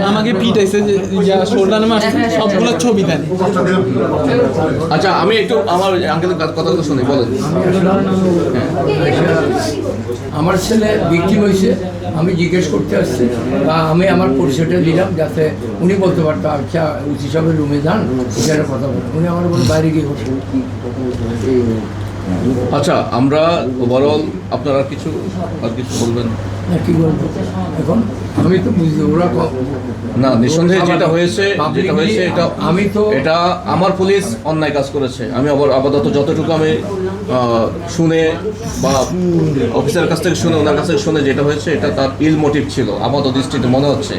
আমাকে পিটাইছে যে শোল্ডার মারছে, সবগুলো ছবি দেন। আচ্ছা আমি একটু আমার আঙ্কেলের কথাগুলো শুনি, বলেন। আমার ছেলে ভিকটিম হয়েছে, আমি জিজ্ঞেস করতে আসছি বা আমি আমার পরিচয়টা দিলাম যাতে উনি বলতে পারতো আচ্ছা উচিত সাহেবের রুমে যান, এখানে কথা বলেন। উনি আমার বলে বাইরে গিয়ে বসে। আচ্ছা আমরা ওভারঅল আপনারা আর কিছু বলবেন না কি বলবো এখন, আমি তো বুঝলি ওরা না? নিঃসন্দেহে যেটা হয়েছে এটা আমি তো এটা আমার পুলিশ অন্যায় কাজ করেছে। আমি আপাতত যতটুকু আমি শুনে বা অফিসারের কাছ থেকে শুনে, ওনার কাছ থেকে শুনে যেটা হয়েছে, এটা তার ইল মোটিভ ছিল। আমাদের দৃষ্টিতে মনে হচ্ছে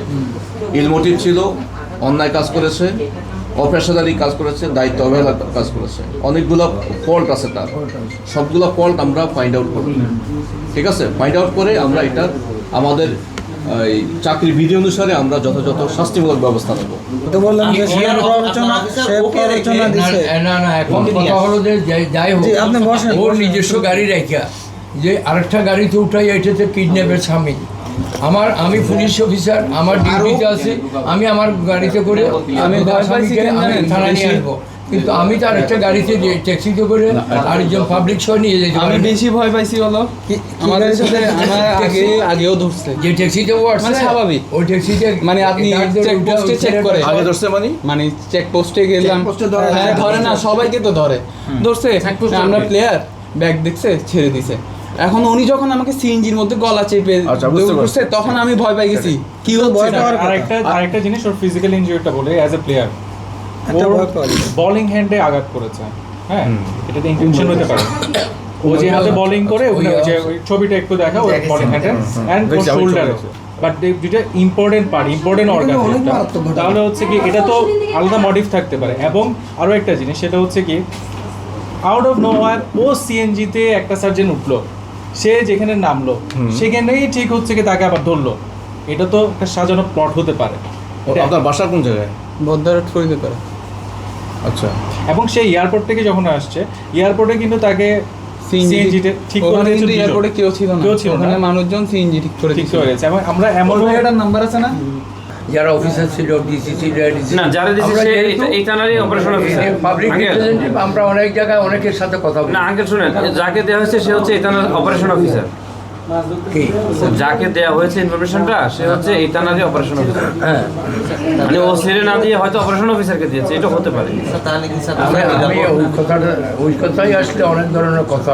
ইল মোটিভ ছিল, অন্যায় কাজ করেছে, অপেশাদারি কাজ করেছে, দায়িত্ব অবহেলা কাজ করেছে। অনেকগুলো ফল্ট আছে তার, সবগুলো ফল্ট আমরা ফাইন্ড আউট করব, ঠিক আছে? ফাইন্ড আউট করে আমরা এটা আমাদের এই চাকরির বিধি অনুসারে আমরা যথাযথ শাস্তিমূলক ব্যবস্থা নেব। তো বললাম যে সে প্ররোচনা দিছে। না এখন কথা হলো যে যাই হোক, আপনি বসেন। ওর নিজস্ব গাড়ি রাখা যে আরেকটা গাড়িতে উঠাই এটাতে কিডন্যাপের সামিল। আমি পুলিশ অফিসার, আমার ডিউটিতে আছে, আমি আমার গাড়িতে করে আমি থানায় নিয়ে আসবো, কিন্তু আমি তো আরেকটা গাড়িতে ট্যাক্সিতে করে আরেকজন পাবলিক শো নিয়ে যেতে আমি বেশি ভয় পাইছি হলো আমাদের সাথে আগেও ধরছে যে ট্যাক্সিতে ও আসছে স্বাভাবিক। ওই ট্যাক্সিতে মানে আপনি চেক পোস্টে চেক করে আগে ধরছে মানে চেক পোস্টে গেলাম, হ্যাঁ ধরে না, সবাইকে তো ধরছে। আমরা প্লেয়ার ব্যাগ দেখছে, ছেড়ে দিছে। এখন উনি যখন আমাকে সিএনজির মধ্যে গলা চেপে করছে, তখন আমি ভয় পাই গেছি কি হচ্ছে। আরেকটা জিনিস, ওর ফিজিক্যাল ইনজুরিটা বলে অ্যাজ এ প্লেয়ার বলিং হ্যান্ডে আঘাত করেছে। হ্যাঁ, এটাতে ইন্টেনশন হতে পারে। ও যে হাতে বোলিং করে, ওই ছবিটা একটু দেখা, ওর বলিং হ্যান্ডে এন্ড ওর শোল্ডারে। বাট যেটা ইম্পর্টেন্ট অর্গান, তাহলে হচ্ছে কি এটা তো আলাদা মোটিভ থাকতে পারে। এবং আরো একটা জিনিস, সেটা হচ্ছে কি আউট অফ নোওয়্যার ও সিএনজিতে একটা সার্জেন্ট উঠলো, সে যেখানে নামলো সেখানেই ঠিক হচ্ছে কি তাকে আবার ধরলো। এটা তো একটা সাজানো প্লট হতে পারে। আপনার বাসা কোন জায়গায়? বদ্দারট ফরিদে পারে। আচ্ছা, এবং সেই এয়ারপোর্ট থেকে যখন আসছে, এয়ারপোর্টে কিন্তু তাকে সিএনজিতে ঠিক করে দিয়েছে। কিন্তু এয়ারপোর্টে কেউ ছিল না, ওখানে মানুষজন সিএনজি ঠিক করে দিয়েছে। এবং আমরা এমন এটার নাম্বার আছে না, যারা অফিসার ছিল ডিসিসি না, যারা দিছে এই থানারই অপারেশন অফিসার পাবলিক রিপ্রেজেন্টেটিভ, আমরা অনেক জায়গায় অনেকের সাথে কথা বলি। না আঙ্কেল শুনেন, যাকে দেওয়া হয়েছে সে হচ্ছে এই থানার অপারেশন অফিসার। কি যাকে দেওয়া হয়েছে ইনফরমেশনটা সে হচ্ছে এই থানারই অপারেশন অফিসার। হ্যাঁ, মানে ও ছেড়ে না দিয়ে হয়তো অপারেশন অফিসারকে দিয়েছে, এটা হতে পারে। আমি ওই কথাই আসলে অনেক ধরনের কথা